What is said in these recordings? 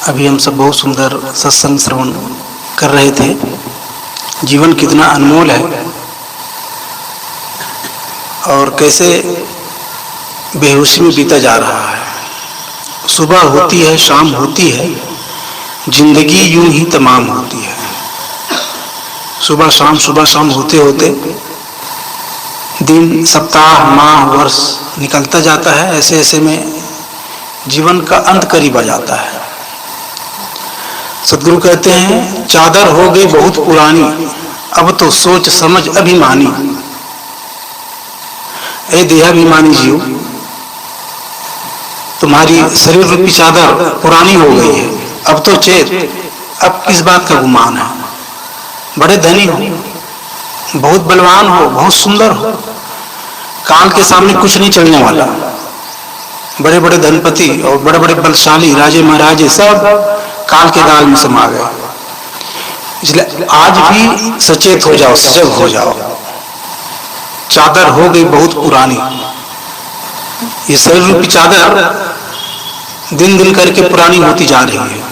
अभी हम सब बहुत सुंदर सत्संग श्रवण कर रहे थे। जीवन कितना अनमोल है और कैसे बेहोशी में बीता जा रहा है। सुबह होती है, शाम होती है, जिंदगी यूं ही तमाम होती है। सुबह शाम होते होते दिन, सप्ताह, माह, वर्ष निकलता जाता है। ऐसे ऐसे में जीवन का अंत करीब आ जाता है। सद्गुरु कहते हैं, चादर हो गई बहुत पुरानी, अब तो सोच समझ अभिमानी। ए देहाभिमानी जीव, तुम्हारी शरीर रूपी चादर पुरानी हो गई है। अब तो चेत, अब किस बात का गुमान है। बड़े धनी हो, बहुत बलवान हो, बहुत सुंदर हो, काल के सामने कुछ नहीं चलने वाला। बड़े बड़े धनपति और बड़े बड़े बलशाली राजे महाराजे सब काल के दाल में समा गए। इसलिए आज भी सचेत हो जाओ, सजग हो जाओ। चादर हो गई बहुत पुरानी। ये शरीर रूपी चादर दिन दिन करके पुरानी होती जा रही है।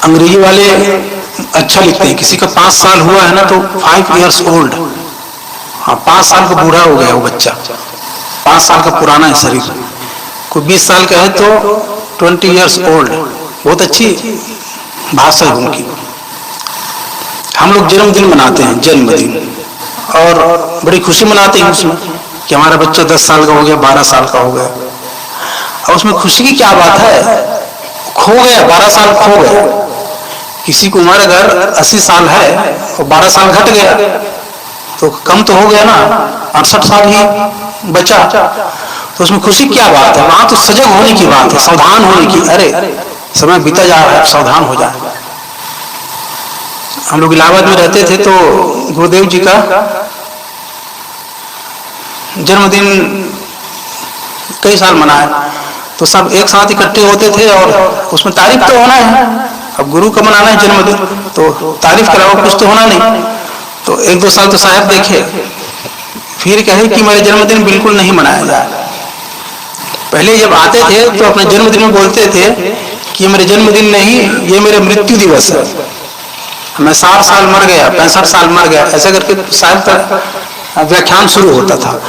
अंग्रेजी वाले अच्छा लिखते हैं, किसी का 5 साल हुआ है ना तो 5 years old। हाँ, 5 साल का बूढ़ा हो गया वो बच्चा, 5 साल का पुराना है शरीर। कोई 20 साल का है तो 20 years old। बहुत अच्छी भाषा है उनकी। हम लोग जन्मदिन मनाते हैं, जन्मदिन, और बड़ी खुशी मनाते हैं उसमें कि हमारा बच्चा 10 साल का हो गया, 12 साल का हो गया। और उसमें खुशी की क्या बात है। खो गया, 12 साल खो गया। किसी की उम्र अगर 80 साल है और 12 साल घट गया तो कम तो हो गया ना, 68 साल ही बचा। तो उसमें खुशी क्या बात है। वहां तो सजग होने की बात है, सावधान होने की। अरे समय बीता जा रहा है, सावधान हो जाए। हम लोग इलाहाबाद में रहते थे तो गुरुदेव जी का जन्मदिन कई साल मनाया, तो सब एक साथ इकट्ठे होते थे और उसमें तारीफ तो होना है। अब गुरु का मनाना है जन्मदिन तो तारीफ के अलावा कुछ तो होना नहीं। तो 1-2 साल तो साहब देखे, फिर कहे कि मेरे जन्मदिन बिल्कुल नहीं मनाया जाए। पहले जब आते थे तो अपने जन्मदिन में बोलते थे कि मेरे जन्मदिन नहीं, ये मेरा मृत्यु दिवस है। मैं 60 साल मर गया, 65 साल मर गया, ऐसा करके साहिब का व्याख्यान शुरू होता था।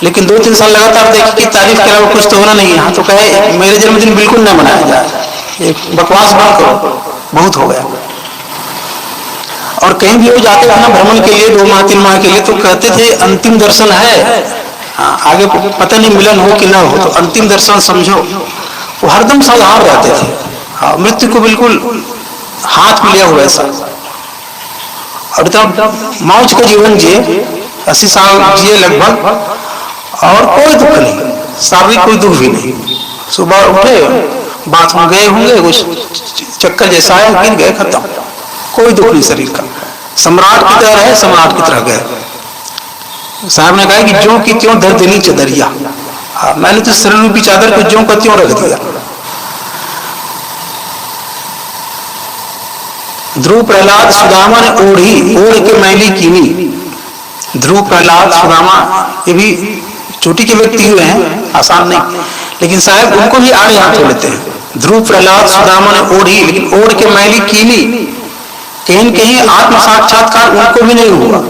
लेकिन 2-3 साल लगातार देखे कि तारीफ के अलावा कुछ तो होना नहीं है, तो कहे मेरे जन्मदिन बिल्कुल न मनाया जाए, एक बकवास बंद करो, बहुत हो गया। और कहीं भी हो जाते थे ना भ्रमण के लिए, 2 माह 3 माह के लिए, तो कहते थे अंतिम दर्शन है। हाँ, आगे पता नहीं मिलन हो कि ना हो, तो अंतिम दर्शन समझो। वो हरदम सावधान रहते थे। हाँ, मृत्यु को बिल्कुल हाथ में लिया हुआ ऐसा। और इतना मौज का जीवन जिए, 80 साल जिए लगभग, और कोई दुख नहीं, शारीरिक कोई दुख भी नहीं। सुबह उठे, बाथरूम गए होंगे, कुछ चक्कर जैसा है, गिर गए, खत्म, कोई दुख नहीं शरीर का। सम्राट की तरह है, सम्राट की तरह गए। साहब ने कहा कि ज्यों की त्यों धर देनी चदरिया। मैंने तो शरीर रूपी चादर को ज्यों का त्यों रख दिया। ध्रुव प्रहलाद सुदामा ने ओढ़ी, ओढ़ के मैली कीनी। ध्रुव प्रहलाद सुदामा ये भी चोटी के व्यक्ति हुए हैं, आसान नहीं, लेकिन साहब उनको भी आड़े हाथ हो लेते हैं। ध्रुव प्रहलाद सुदामा ने ओढ़ी, लेकिन ओढ़ के मैली कीनी। कहीं कहीं आत्म साक्षात्कार उनको भी नहीं हुआ।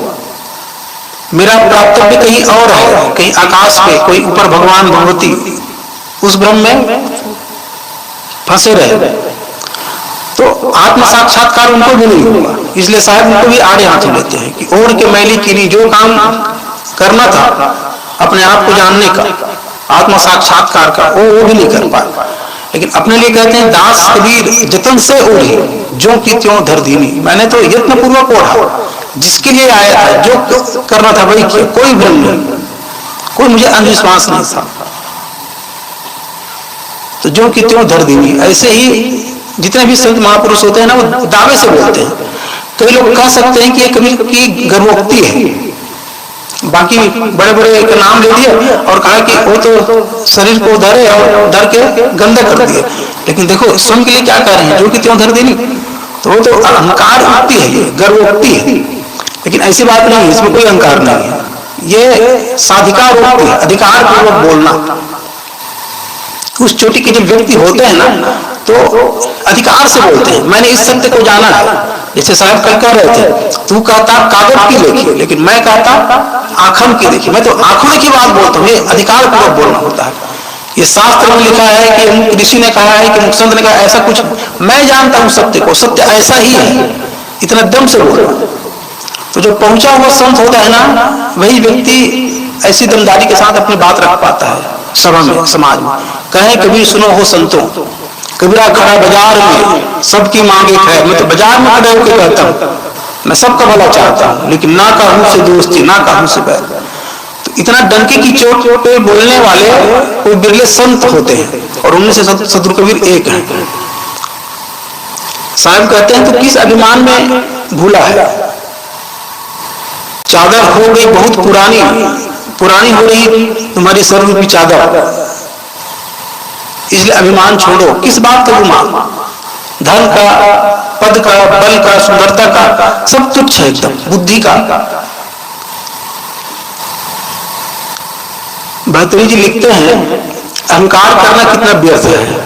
मेरा प्राप्तव्य कहीं और है, कहीं आकाश पे, कोई ऊपर भगवान भगवती, उस ब्रह्म में फंसे रहे। तो आत्म साक्षात्कार उनको भी नहीं हुआ। इसलिए साहब उनको भी आड़े हाथ लेते हैं कि ओढ़ के मैली कीनी। जो काम करना था अपने आप को जानने का, आत्म साक्षात्कार का, वो भी नहीं कर पाए। लेकिन अपने लिए कहते हैं, दास कबीर जतन से ओढ़ी, ज्यों की त्यों धर दीनी। मैंने तो यत्न पूर्वक ओढ़ा, जिसके लिए आया था, जो करना था वही किया। कोई भ्रम नहीं, कोई मुझे अंधविश्वास नहीं था। तो ज्यों की त्यों धर दीनी। ऐसे ही जितने भी संत महापुरुष होते हैं ना, वो दावे से बोलते हैं। कई लोग कह सकते हैं कि ये कबीर की गर्भोक्ति है, बाकी बड़े बड़े का नाम ले दिया और कहा कि वो तो शरीर को धरे और धर के गंदा कर दिए। लेकिन देखो स्वयं के लिए क्या कह रहे हैं, जो कि त्यों धर देनी। तो वो तो अहंकार उक्ति है, ये गर्भोक्ति है। लेकिन ऐसी बात नहीं है, इसमें कोई अहंकार नहीं है। ये साधिकार उक्ति है, अधिकार पूर्वक बोलना। उस चोटी के जब व्यक्ति होते हैं ना, तो अधिकार से बोलते हैं, मैंने इस सत्य को जाना है। जैसे साहब कल कह रहे थे, तू कहता कागज की देखी, लेकिन मैं कहता आंखन की देखी। मैं तो आंखों की बात बोलता हूँ, ये अधिकार पूर्वक बोलना होता है। ये शास्त्र में लिखा है कि ऋषि ने कहा है कि मुख संत ने कहा, ऐसा कुछ मैं जानता हूँ सत्य को, सत्य ऐसा ही है, इतना दम से बोल रहा। तो जो पहुंचा हुआ संत होता है ना, वही व्यक्ति ऐसी दमदारी के साथ अपनी बात रख पाता है सभा में, समाज में। कहे कभी सुनो हो संतों, कबीरा खड़ा बाजार में सबकी मांग एक है। मैं तो बाजार में खड़े होकर कहता हूँ, मैं सबका भला चाहता हूँ, लेकिन ना कहूं से दोस्ती, ना कहूं से बैर। तो इतना डंके की चोट पे बोलने वाले कोई बिरले संत होते हैं, और उनमें से सदगुरु कबीर एक है। साहब कहते हैं, तो किस अभिमान में भूला है, चादर हो गई बहुत पुरानी, पुरानी हो रही तुम्हारी सर्वरूपी चादर, इसलिए अभिमान छोड़ो। किस बात का गुमान, धन का, पद का, बल का, सुंदरता का, सब तुच्छ है एकदम, बुद्धि का। भर्तृहरि जी लिखते हैं, अहंकार करना कितना व्यर्थ है।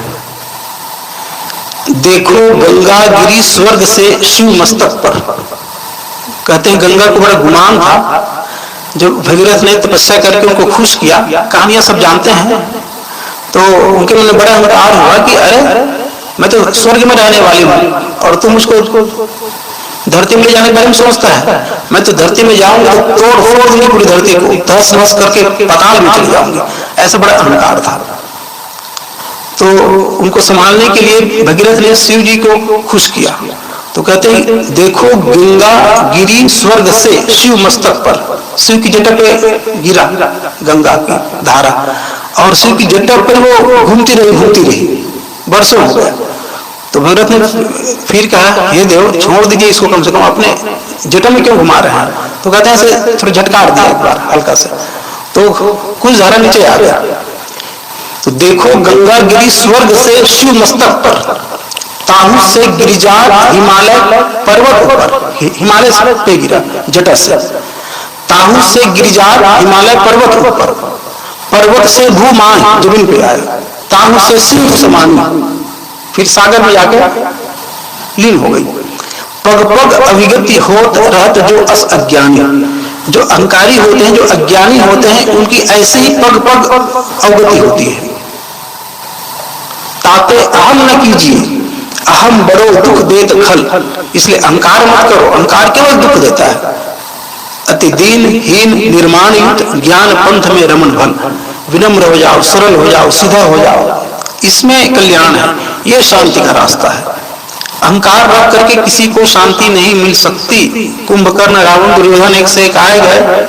देखो गंगा गिरी स्वर्ग से शिव मस्तक पर। कहते हैं गंगा को बड़ा गुमान था, जो भगीरथ ने तपस्या करके उनको खुश किया। कहानियां सब जानते हैं। तो उनके मन में बड़ा अहंकार हुआ कि अरे मैं तो स्वर्ग में रहने वाली हूँ, और तुम मुझको धरती में ले जाने के बारे में सोचता है। मैं तो धरती में जाऊंगा तो तोड़ फोड़ दूंगी पूरी धरती को, तहस नहस करके पाताल में चली जाऊंगी। ऐसा बड़ा अहंकार था। तो उनको संभालने के लिए भगीरथ ने शिव जी को खुश किया। तो कहते हैं, देखो गंगा गिरी स्वर्ग से शिव मस्तक पर। शिव की जटा पे गिरा गंगा की धारा, और शिव की जटा पर वो घूमती रही वर्षों हो गया। तो भगीरथ ने फिर कहा, हे देव छोड़ दीजिए इसको, कम से कम अपने जटा में क्यों घुमा रहे हैं। तो कहते हैं ऐसे थोड़ा झटकार दिया एक बार हल्का से, तो कुछ धारा नीचे आ गया। तो देखो गंगा गिरी स्वर्ग से शिव मस्तक पर, ताहू से गिरिजात हिमालय पर्वत पर। हिमालय पे गिरा जटा से, ताहू से गिरिजात हिमालय पर्वत पर, पर्वत से भूमान जमीन पे आया, ताहू से शिव समानी, फिर सागर में जाके लीन हो गई। पग पग अविगति होत रहत जो अस अज्ञानी। जो अहंकारी होते हैं, जो अज्ञानी होते हैं, उनकी ऐसे ही पग पग अवगति होती है। ताते अहम न कीजिए, अहम बड़ो दुख देत खल। इसलिए अहंकार मत करो, अहंकार केवल दुख देता है। अति दीन हीन निर्माण ज्ञान पंथ में रमन भल। विनम्र हो जाओ, सरल हो जाओ, सीधा हो जाओ, इसमें कल्याण है। यह शांति का रास्ता है। अहंकार रख करके किसी को शांति नहीं मिल सकती। कुंभकर्ण, रावण, दुर्योधन एक से एक आए गए,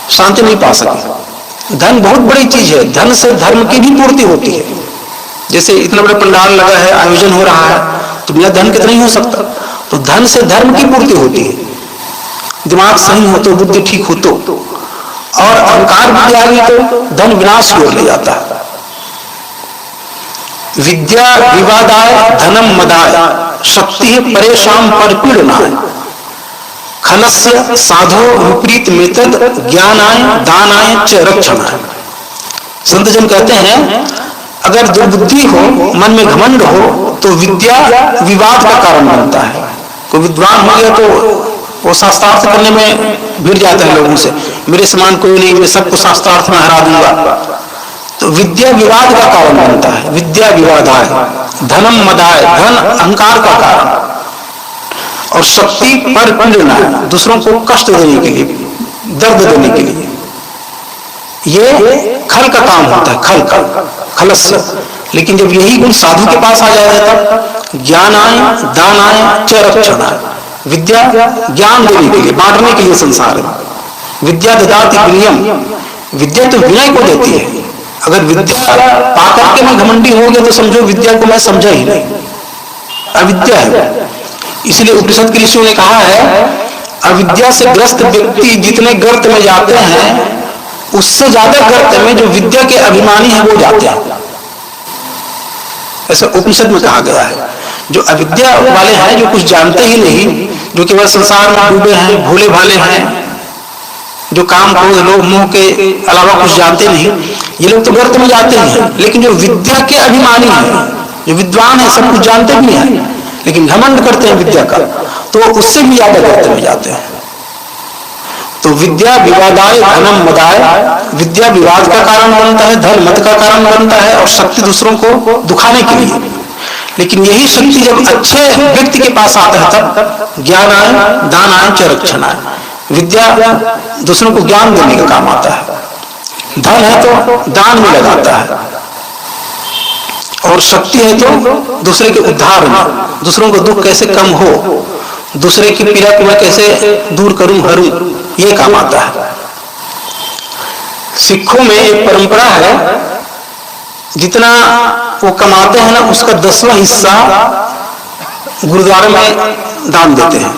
शांति नहीं पा सके। धन बहुत बड़ी चीज है, धन से धर्म की भी पूर्ति होती है। जैसे इतना बड़ा पंडाल लगा है, आयोजन हो रहा है, तो बिना धन के तो नहीं हो सकता। तो धन से धर्म की पूर्ति होती है। दिमाग सही हो तो, बुद्धि ठीक हो तो, और अहंकार बुद्धि आ गई तो धन विनाश की ओर ले जाता है। विद्या विवादाय धनम मदाय, शक्ति है परेशान पर पीड़नाय। खलस्य साधो विपरीत मेतद ज्ञानाय दानाय च रक्षणाय। संत जन कहते हैं, अगर दुर्बुद्धि हो, मन में घमंड हो, तो विद्या विवाद का कारण बनता है। कोई विद्वान हो गया तो वो शास्त्रार्थ करने में भिड़ जाता है लोगों से, मेरे समान कोई नहीं, मैं सबको शास्त्रार्थ में हरा दूंगा। तो विद्या विवाद का कारण बनता है। विद्या विवादाय धनम मदाय, धन अहंकार का कारण, और शक्ति पर पीड़ना, दूसरों को कष्ट देने के लिए, दर्द देने के लिए। ये खल का काम होता है, खलस्य। लेकिन जब यही गुण साधु के पास आ जाएगा, तब ज्ञानाय दानाय च रक्षणाय। विद्या ज्ञान देने के लिए, बांटने के लिए संसार में। विद्या ददाति विनयम, विद्या तो विनय को देती है। अगर विद्या पाकर के मैं घमंडी हो गया तो समझो विद्या को मैं समझा ही नहीं, अविद्या है। इसलिए उपनिषद के ऋषियों ने कहा है, अविद्या से ग्रस्त व्यक्ति जितने गर्त में जाते हैं, उससे ज्यादा गर्त में जो विद्या के अभिमानी हैं वो जाते हैं। ऐसा उपनिषद में कहा गया है। जो अविद्या वाले हैं, जो कुछ जानते ही नहीं, जो केवल संसार में डूबे हैं, भोले भाले हैं, जो काम क्रोध लोभ मोह के अलावा कुछ जानते नहीं, ये लोग तो गर्त में जाते हैं। लेकिन जो विद्या के अभिमानी हैं, जो विद्वान है सब कुछ जानते भी हैं, लेकिन घमंड करते हैं विद्या का, तो उससे भी ज्यादा करते हुए जाते हैं। तो विद्या विवादाय धनम मदाय, विद्या विवाद का कारण बनता है, धन मत का कारण बनता है, और शक्ति दूसरों को दुखाने के लिए। लेकिन यही शक्ति जब अच्छे व्यक्ति के पास आता है तब ज्ञान आए, दान आए, च रक्षण आए। विद्या दूसरों को ज्ञान देने का काम आता है, धन है तो दान में लगाता है, और शक्ति है तो दूसरे के उद्धार में, दूसरों को दुख कैसे कम हो, दूसरे की पीड़ा को मैं कैसे दूर करूं, हरूं, ये काम आता है। सिखों में एक परंपरा है, जितना वो कमाते हैं ना उसका 10वां हिस्सा गुरुद्वारे में दान देते हैं।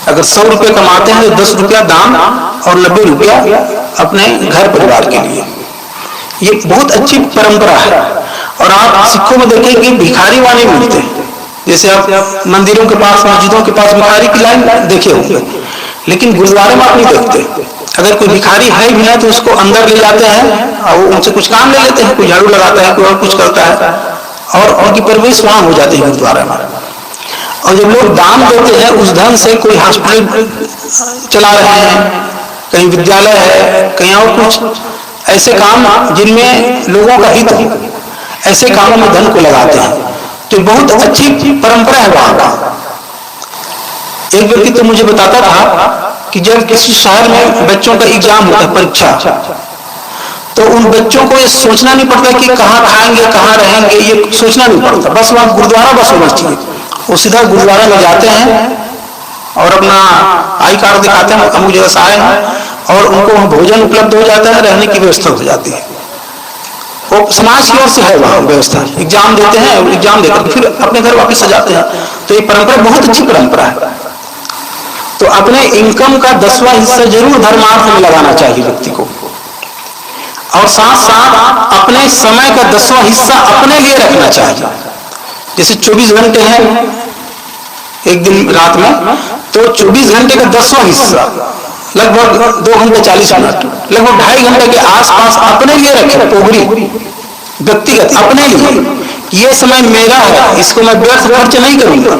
अगर 100 रुपये कमाते हैं तो 10 रुपया दान और 90 रुपया अपने घर परिवार के लिए। ये बहुत अच्छी परंपरा है। और आप सिखों में देखेंगे भिखारी वाले मिलते हैं, जैसे आप मंदिरों के पास, मस्जिदों के पास भिखारी की लाइन देखे होंगे, लेकिन गुरुद्वारे में आप नहीं देखते। अगर कोई भिखारी है भी ना तो उसको अंदर ले जाते हैं और उनसे कुछ काम ले लेते हैं, कोई झाड़ू लगाता है, कोई और कुछ करता है, और उनकी परवरिश वहां हो जाती है गुरुद्वारा में। और जब लोग दान देते हैं उस धन से कोई हॉस्पिटल चला रहे हैं, कहीं विद्यालय है, कहीं और कुछ ऐसे काम जिनमें लोगों का हित हो, ऐसे कामों में धन को लगाते हैं। तो बहुत अच्छी परंपरा है वहां का। एक व्यक्ति तो मुझे बताता था कि जब किसी शहर में बच्चों का एग्जाम होता है, परीक्षा, तो उन बच्चों को ये सोचना नहीं पड़ता कि कहाँ खाएंगे, कहाँ रहेंगे, ये सोचना नहीं पड़ता, बस वहां गुरुद्वारा बस होना चाहिए। वो सीधा गुरुद्वारा में जाते हैं और अपना आई कार्ड दिखाते हैं, अमुक जगह से आए हैं, और उनको वहां भोजन उपलब्ध हो जाता है, रहने की व्यवस्था हो जाती है। वो समाज की ओर से है वहां व्यवस्था। एग्जाम देते हैं और एग्जाम देकर फिर अपने घर वापस आ जाते हैं। तो ये परंपरा बहुत अच्छी परंपरा है। तो अपने इनकम का 10वां हिस्सा जरूर धर्मार्थ में लगाना चाहिए व्यक्ति को, और साथ साथ अपने समय का 10वां हिस्सा अपने लिए रखना चाहिए। जैसे 24 घंटे हैं एक दिन रात में, तो 24 घंटे का 10वां हिस्सा लगभग 2 घंटे 40 मिनट, लगभग 2.5 घंटे के आसपास अपने लिए रखें, पोगरी व्यक्तिगत अपने लिए। ये समय मेरा है, इसको मैं व्यर्थ खर्च नहीं करूंगा।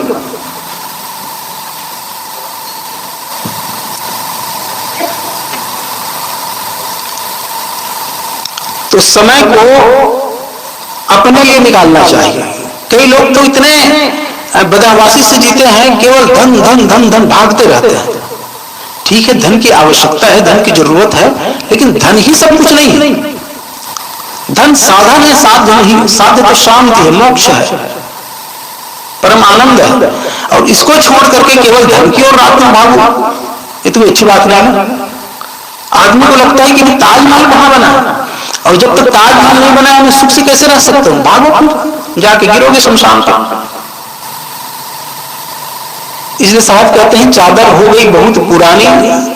तो समय को अपने लिए निकालना चाहिए। कई लोग तो इतने बदहवासी से जीते हैं, केवल धन धन धन धन भागते रहते हैं। ठीक है, धन की आवश्यकता है, धन की जरूरत है, लेकिन धन ही सब कुछ नहीं है। धन साधन है, साध्य तो शांति है, मोक्ष है, परम आनंद है। और इसको छोड़ करके केवल धन की ओर रात में भागो, ये तो अच्छी बात नहीं है। आदमी को लगता है कि ताजमहल कहां बना है, और जब तक ताजमहल नहीं बना मैं सुख से कैसे रह सकता हूं। भागो, जाके गिरोगे शमशान पर। इसलिए साहब कहते हैं चादर हो गई बहुत पुरानी,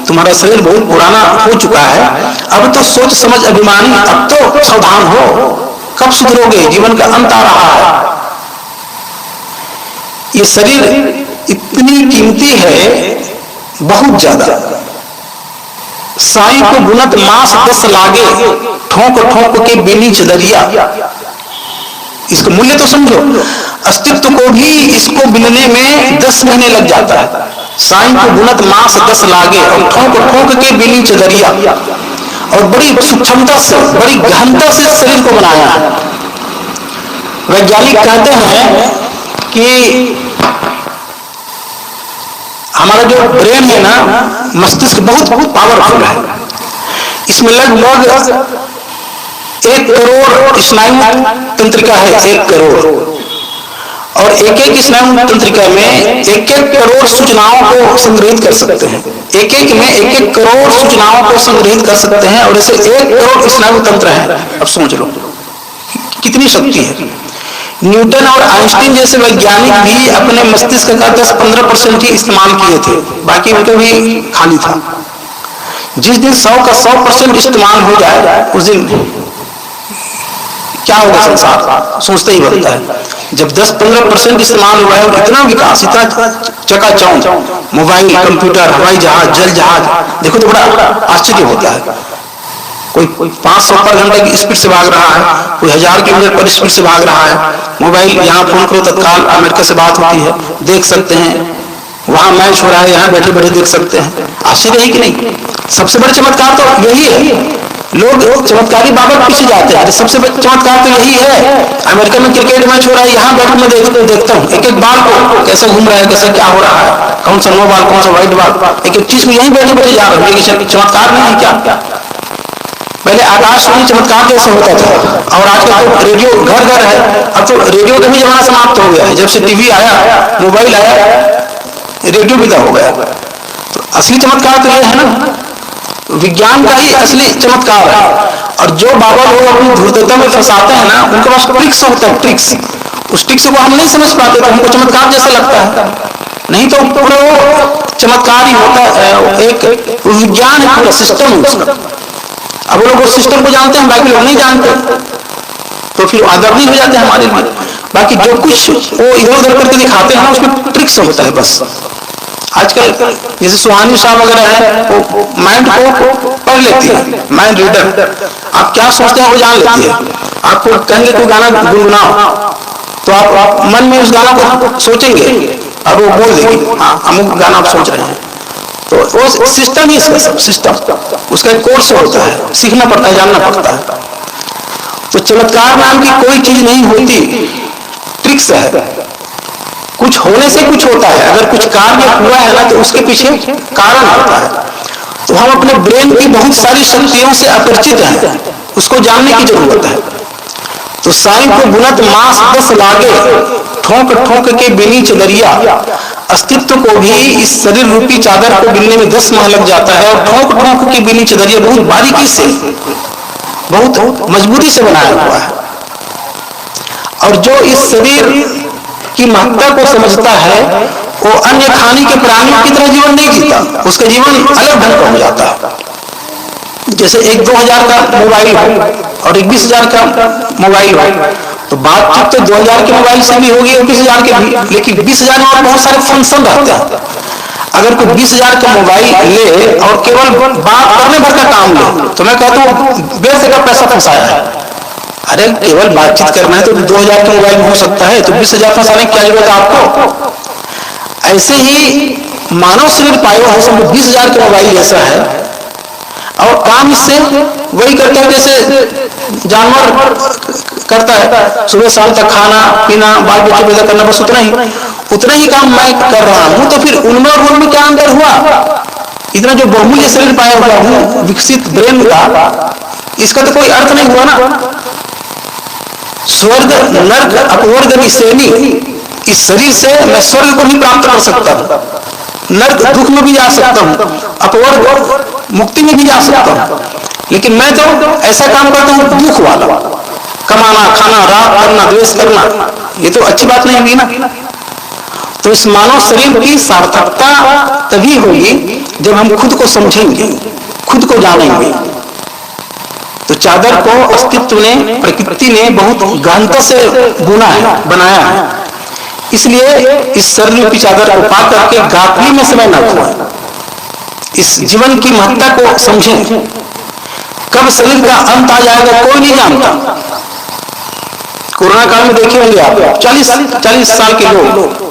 तुम्हारा शरीर बहुत पुराना हो चुका है, अब तो सोच समझ अभिमानी, अब तो सावधान हो, कब सुधरोगे, जीवन का अंत आ रहा है। ये शरीर इतनी कीमती है, बहुत ज्यादा। साईं को बुनत मास 10 लागे, ठोक ठोक के बिनी चदरिया। इसका मूल्य तो समझो, अस्तित्व को भी इसको बिनने में 10 महीने लग जाता है। साईं को बुनत मास 10 लागे, और ठोक ठोक के बिनी चदरिया। और बड़ी सूक्ष्मता से, बड़ी गहनता से शरीर को बनाया है। वैज्ञानिक कहते हैं कि हमारा जो ब्रेन है ना, मस्तिष्क बहुत बहुत पावरफुल है। इसमें लगभग 1 करोड़ स्नायु तंत्रिका है, 1 करोड़। और एक स्नायु तंत्रिका में 1-1 करोड़ सूचनाओं को संग्रहित कर सकते हैं। एक में 1-1 करोड़ सूचनाओं को संग्रहित कर सकते हैं, और ऐसे 1 करोड़ स्नायु तंत्र है। अब सोच लो कितनी शक्ति है। न्यूटन और आइंस्टीन जैसे वैज्ञानिक भी अपने मस्तिष्क का 10-15% ही इस्तेमाल किए थे, बाकी उनका भी खाली था। जिस दिन 100 का 100% इस्तेमाल हो जाए, उस दिन क्या होगा संसार, सोचते ही बनता है। जब 10-15% इस्तेमाल हुआ है, इतना विकास, इतना चकाचौंध, मोबाइल, कंप्यूटर, हवाई जहाज, जल जहाज, देखो तो बड़ा आश्चर्य होता है। कोई 500 पर घंटे की स्पीड से भाग रहा है, कोई 1000 किलोमीटर पर स्पीड से भाग रहा है। मोबाइल यहाँ फोन करो तत्काल अमेरिका से बात होती है, देख सकते हैं। वहां मैच हो रहा है, यहाँ बैठे बैठे देख सकते हैं। आश्चर्य है कि नहीं? सबसे बड़ा चमत्कार तो यही है। लोग चमत्कारी बाबत पीछे जाते हैं, सबसे बड़ा चमत्कार तो यही है। अमेरिका में क्रिकेट मैच हो रहा है, यहाँ बैठ मैं देखता हूँ एक एक बाल को कैसे घूम रहा है, कैसे क्या हो रहा है, कौन सा नो बाल, कौन सा व्हाइट बाल, एक एक चीज को यहीं बैठे बैठे जा रहे हैं। चमत्कार नहीं है क्या? पहले आकाशवाणी चमत्कार जैसे होता था, और आजकल तो रेडियो घर घर है। अब तो रेडियो का भी जमाना समाप्त हो गया है। जब से टीवी आया, मोबाइल आया, रेडियो विदा हो गया। तो असली चमत्कार तो यह है ना, विज्ञान का ही असली चमत्कार है। और जो बाबा लोग अपनी धूर्तता में फंसाते हैं ना, उनके पास ट्रिक्स होता है, ट्रिक्स। उस ट्रिक्स को हम नहीं समझ पाते, तो हमको चमत्कार जैसा लगता है। नहीं तो पूरा चमत्कार ही होता है, एक विज्ञान है, पूरा सिस्टम है उसका। अब लोग उस सिस्टम को जानते हैं, बाकी लोग नहीं जानते, तो फिर आदरणीय हो जाते हैं हमारे लिए। बाकी जो कुछ वो इधर उधर करके दिखाते हैं ना, उसमें ट्रिक्स होता है बस। आजकल जैसे सुहानी साहब वगैरह है, वो माइंड को पढ़ लेती है, माइंड रीडर। आप क्या सोचते हैं वो जान लेती है। आपको कहेंगे कोई गाना गुनगुनाओ, तो आप मन में उस गाना को सोचेंगे, अब वो बोल देगी हाँ अमुक गाना आप सोच रहे हैं। तो वो सिस्टम ही इसका सब सिस्टम, उसका एक कोर्स होता है, सीखना पड़ता है, जानना पड़ता है। तो चमत्कार नाम की कोई चीज नहीं होती, ट्रिक्स है। कुछ होने से कुछ होता है। अगर कुछ कार्य हुआ है ना, तो उसके पीछे कारण होता है। तो हम अपने ब्रेन की बहुत सारी शक्तियों से अपरिचित हैं, उसको जानने की जरूरत है। तो साईं को बुनत मास 10 लागे, ठोंक ठोंक के बिनी चदरिया। अस्तित्व को भी इस शरीर रूपी चादर को बिनने में 10 माह लग जाता है। और ठोंक ठोंक के बिनी चदरिया बहुत बारीकी से, बहुत मजबूती से बनाया हुआ है। और जो इस शरीर की महत्ता को समझता है, वो अन्य खानी के प्राणियों की तरह जीवन नहीं जीता, उसका जीवन अलग ढंग का हो जाता है। जैसे एक 2000 का मोबाइल हो और एक 20,000 का मोबाइल हो, तो बातचीत तो 2000 के मोबाइल से भी होगी और 20,000 के भी, लेकिन 20,000 में और बहुत सारे फंक्शन रहते हैं। अगर कोई 20,000 का मोबाइल ले और केवल बात करने भर का काम ले, तो मैं कहता हूँ बेस का पैसा फंसाया है। अरे केवल बातचीत करना है तो 2000 का मोबाइल हो सकता है, तो 20,000 फंसाने की क्या जरूरत है आपको? ऐसे ही मानव शरीर पाया है, सब 20,000 का मोबाइल जैसा है, और काम इससे वही करता है जैसे जानवर करता है। सुबह शाम तक खाना पीना, बाल बच्चे पैदा करना, बस उतना ही काम मैं कर रहा हूं। तो फिर उनमें और उनमें क्या अंतर हुआ? इतना जो बहुमूल्य शरीर पाया हुआ हूं, विकसित ब्रेन का, इसका तो कोई अर्थ नहीं हुआ ना। स्वर्ग नर्क अपवर्ग विषेनी, इस शरीर से मैं स्वर्ग को भी प्राप्त कर सकता हूँ, नर्क दुख में भी जा सकता हूँ, अपवर्ग मुक्ति में भी जा सकता हूँ। लेकिन मैं तो ऐसा काम करता हूँ दुख वाला, कमाना खाना राग करना द्वेष करना, ये तो अच्छी बात नहीं हुई ना। तो इस मानव शरीर की सार्थकता तभी होगी जब हम खुद को समझेंगे, खुद को जानेंगे। तो चादर को अस्तित्व ने, प्रकृति ने बहुत गहनता से बुना है, बनाया है। इसलिए इस शरीर रूपी चादर को पा करके गाफिली में समय न खोए, इस जीवन की महत्ता को समझें। कब शरीर का अंत आ जाएगा कोई नहीं जानता। कोरोना काल में देखे होंगे आप, 40 साल के लोग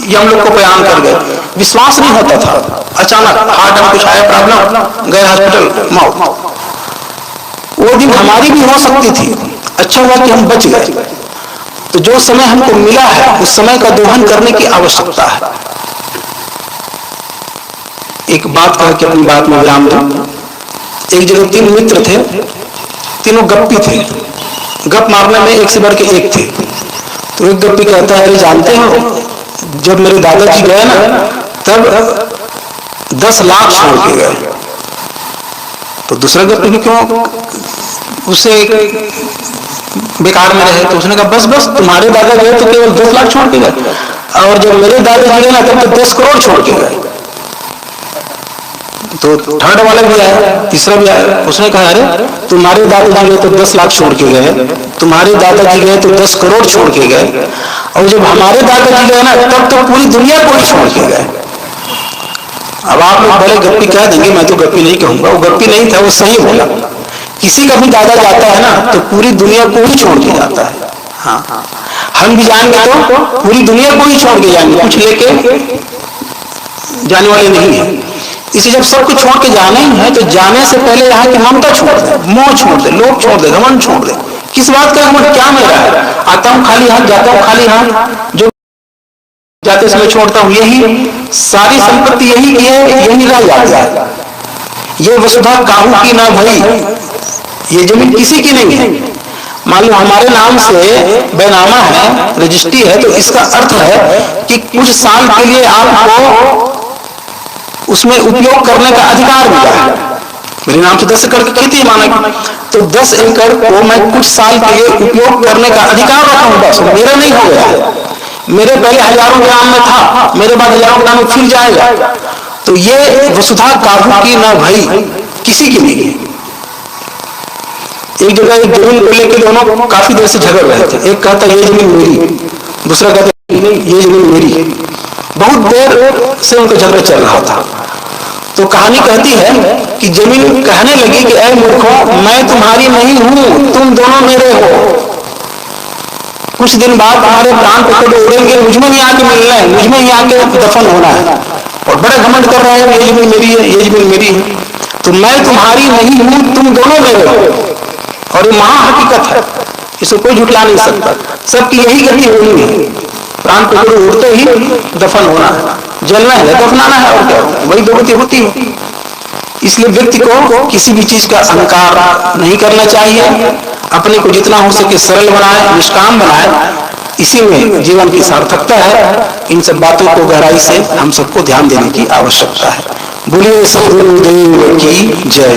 हम लोग को बयान कर गए, विश्वास नहीं होता था। अचानक हार्ट में कुछ आया प्रॉब्लम, गए हॉस्पिटल, मौत। वो दिन हमारी भी हो सकती थी, अच्छा हुआ कि हम बच गए। तो जो समय हमको मिला है, उस समय का दोहन करने की आवश्यकता है। एक बात कह के अपनी बात में विराम दूं। एक जगह 3 मित्र थे, तीनों गप्पी थे, गप मारने में एक से बढ़ के एक थे। तो एक गप्पी कहता है, अरे जानते हो जब मेरे दादाजी गए ना, तब 10 लाख छोड़ के गए। तो दूसरा गप्पी भी क्यों उससे बेकार में रहे? तो उसने कहा बस बस तुम्हारे दादा गए तो केवल 10 लाख छोड़ के गए, और जब मेरे दादाजी गए ना तब तो 10 करोड़ छोड़ के गए। तो थर्ड वाला भी आया, तीसरा भी आया, उसने कहा अरे तुम्हारे दादाजी गए तो 10 लाख छोड़ के गए, तुम्हारे दादाजी गए तो 10 करोड़ छोड़ के गए, और जब हमारे दादाजी गए ना तब तो पूरी दुनिया को ही छोड़ के गए। अब आप लोग भले गप्पी कह देंगे, मैं तो गप्पी नहीं कहूंगा, वो गप्पी नहीं था, वो सही बोला। किसी का भी दादा जाता है ना तो पूरी दुनिया को ही छोड़ के जाता है। हाँ, हम भी जाएंगे तो पूरी दुनिया को ही छोड़ के जाएंगे, कुछ लेके जाने वाले नहीं है। इसे जब सब कुछ छोड़ के जाना ही है तो जाने से पहले यहाँ की ममता छोड़ दे, मोह छोड़ दे, लोभ छोड़ दे, घमंड छोड़ दे। किस बात का घमंड, क्या मेरा है, आता हूँ खाली हाथ, जाता हूँ खाली हाथ, जो जाते समय छोड़ता हूँ, यही सारी संपत्ति यही की है, यही रह जाता है। ये वसुधा काहू की ना भई, ये जमीन किसी की नहीं है। मान लो हमारे नाम से बैनामा है, रजिस्ट्री है, तो इसका अर्थ है कि कुछ साल के लिए आपको उसमें उपयोग करने का अधिकार मिला है। मेरे नाम से 10 एकड़ की खेती माना, तो 10 एकड़ को मैं कुछ साल के लिए उपयोग करने का अधिकार रखा हूं, बस मेरा नहीं हो गया। मेरे पहले हजारों के नाम में था, मेरे बाद हजारों के नाम में फिर जाएगा। तो ये वसुधा काहू की ना भई, किसी की नहीं है। एक जगह एक जमीन को लेकर दोनों काफी देर से झगड़ रहे थे। एक कहता ये जमीन मेरी, दूसरा कहता नहीं ये जमीन मेरी। बहुत देर से उनका झगड़ा चल रहा था। तो कहानी कहती है कि जमीन कहने लगी कि ऐ मूर्खों, मैं तुम्हारी नहीं हूं, तुम दोनों मेरे हो। कुछ दिन बाद तुम्हारे प्राण पकड़ उड़ेंगे, मुझमें ही आके मिलना है, मुझमें ही आके दफन होना है। और बड़े घमंड कर रहे हैं, ये जमीन मेरी है, ये जमीन मेरी है। तो मैं तुम्हारी नहीं हूं, तुम दोनों मेरे हो। और ये महा हकीकत है, इसको कोई झुटला नहीं सकता। सबकी यही गति होनी है, प्राण पकड़ उड़ते ही दफन होना है, जलना है, दफनाना है, और क्या, वही दो गति होती है। इसलिए व्यक्ति को किसी भी चीज का अहंकार नहीं करना चाहिए। अपने को जितना हो सके सरल बनाए, निष्काम बनाए, इसी में जीवन की सार्थकता है। इन सब बातों को गहराई से हम सबको ध्यान देने की आवश्यकता है। बोलिए सद्गुरुदेव की जय।